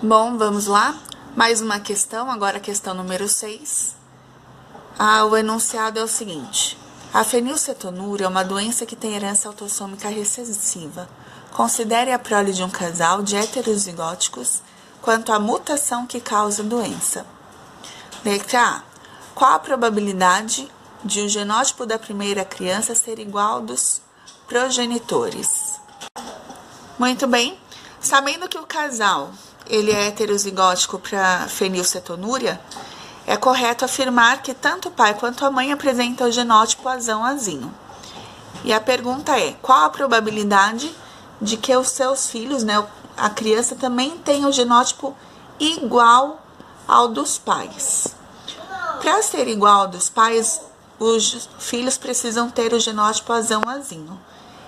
Bom, vamos lá. Mais uma questão, agora a questão número 6. O enunciado é o seguinte. A fenilcetonúria é uma doença que tem herança autossômica recessiva. Considere a prole de um casal de heterozigóticos quanto à mutação que causa a doença. Letra A. Qual a probabilidade de o genótipo da primeira criança ser igual ao dos progenitores? Muito bem. Sabendo que o casal ele é heterozigótico para fenilcetonúria, é correto afirmar que tanto o pai quanto a mãe apresentam o genótipo azão-azinho. E a pergunta é, qual a probabilidade de que os seus filhos, a criança também tenha o genótipo igual ao dos pais? Para ser igual ao dos pais, os filhos precisam ter o genótipo azão-azinho.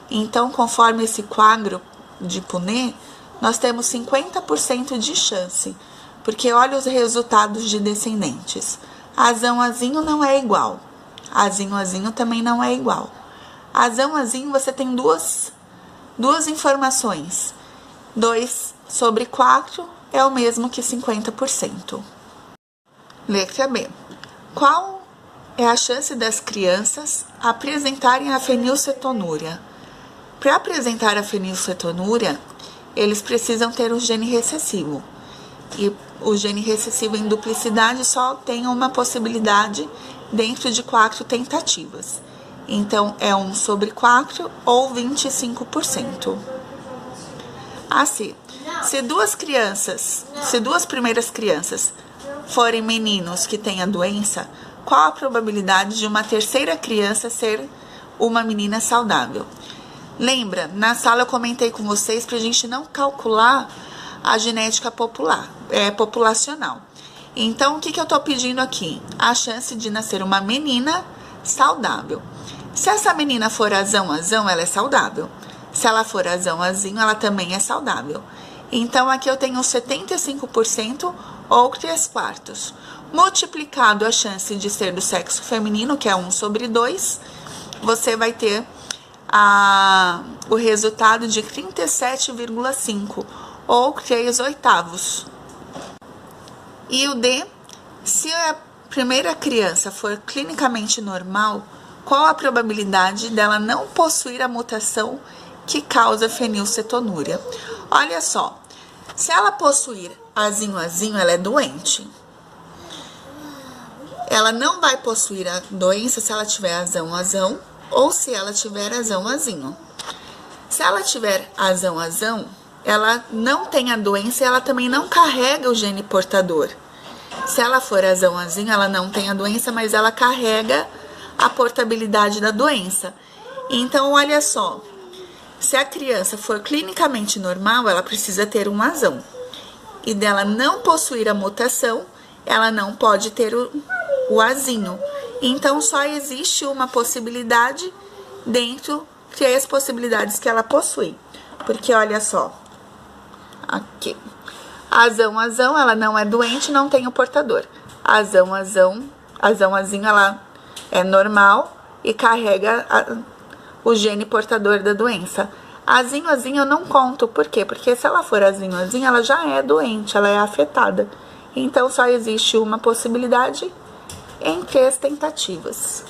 Então, conforme esse quadro de Punnett, nós temos 50% de chance, porque olha os resultados de descendentes. Azão-azinho não é igual, azinho-azinho também não é igual. Azão-azinho você tem duas informações. 2 sobre 4 é o mesmo que 50%. Letra B. Qual é a chance das crianças apresentarem a fenilcetonúria? Para apresentar a fenilcetonúria, eles precisam ter um gene recessivo. E o gene recessivo em duplicidade só tem uma possibilidade dentro de 4 tentativas. Então, é 1 sobre 4 ou 25%. Assim, se duas primeiras crianças forem meninos que têm a doença, qual a probabilidade de uma terceira criança ser uma menina saudável? Lembra, na sala eu comentei com vocês para a gente não calcular a genética populacional. Então, o que eu estou pedindo aqui? A chance de nascer uma menina saudável. Se essa menina for azão-azão, ela é saudável. Se ela for azão-azinho, ela também é saudável. Então, aqui eu tenho 75% ou 3/4. Multiplicado a chance de ser do sexo feminino, que é 1 sobre 2, você vai ter o resultado de 37,5 ou 3/8. E o D, se a primeira criança for clinicamente normal, qual a probabilidade dela não possuir a mutação que causa fenilcetonúria? Olha só, se ela possuir azinho-azinho, ela é doente. Ela não vai possuir a doença se ela tiver azão-azão ou se ela tiver azão-azinho. Se ela tiver azão-azão, ela não tem a doença e ela também não carrega o gene portador. Se ela for azão-azinho, ela não tem a doença, mas ela carrega a portabilidade da doença. Então, olha só, se a criança for clinicamente normal, ela precisa ter um azão. E dela não possuir a mutação, ela não pode ter o azinho. Então, só existe uma possibilidade dentro de 3 possibilidades que ela possui. Porque, olha só, aqui, azão-azão, ela não é doente, não tem o portador. Azão-azinho, ela é normal e carrega o gene portador da doença. Azinho-azinho eu não conto, por quê? Porque se ela for azinho-azinho, ela já é doente, ela é afetada. Então, só existe uma possibilidade em 3 tentativas.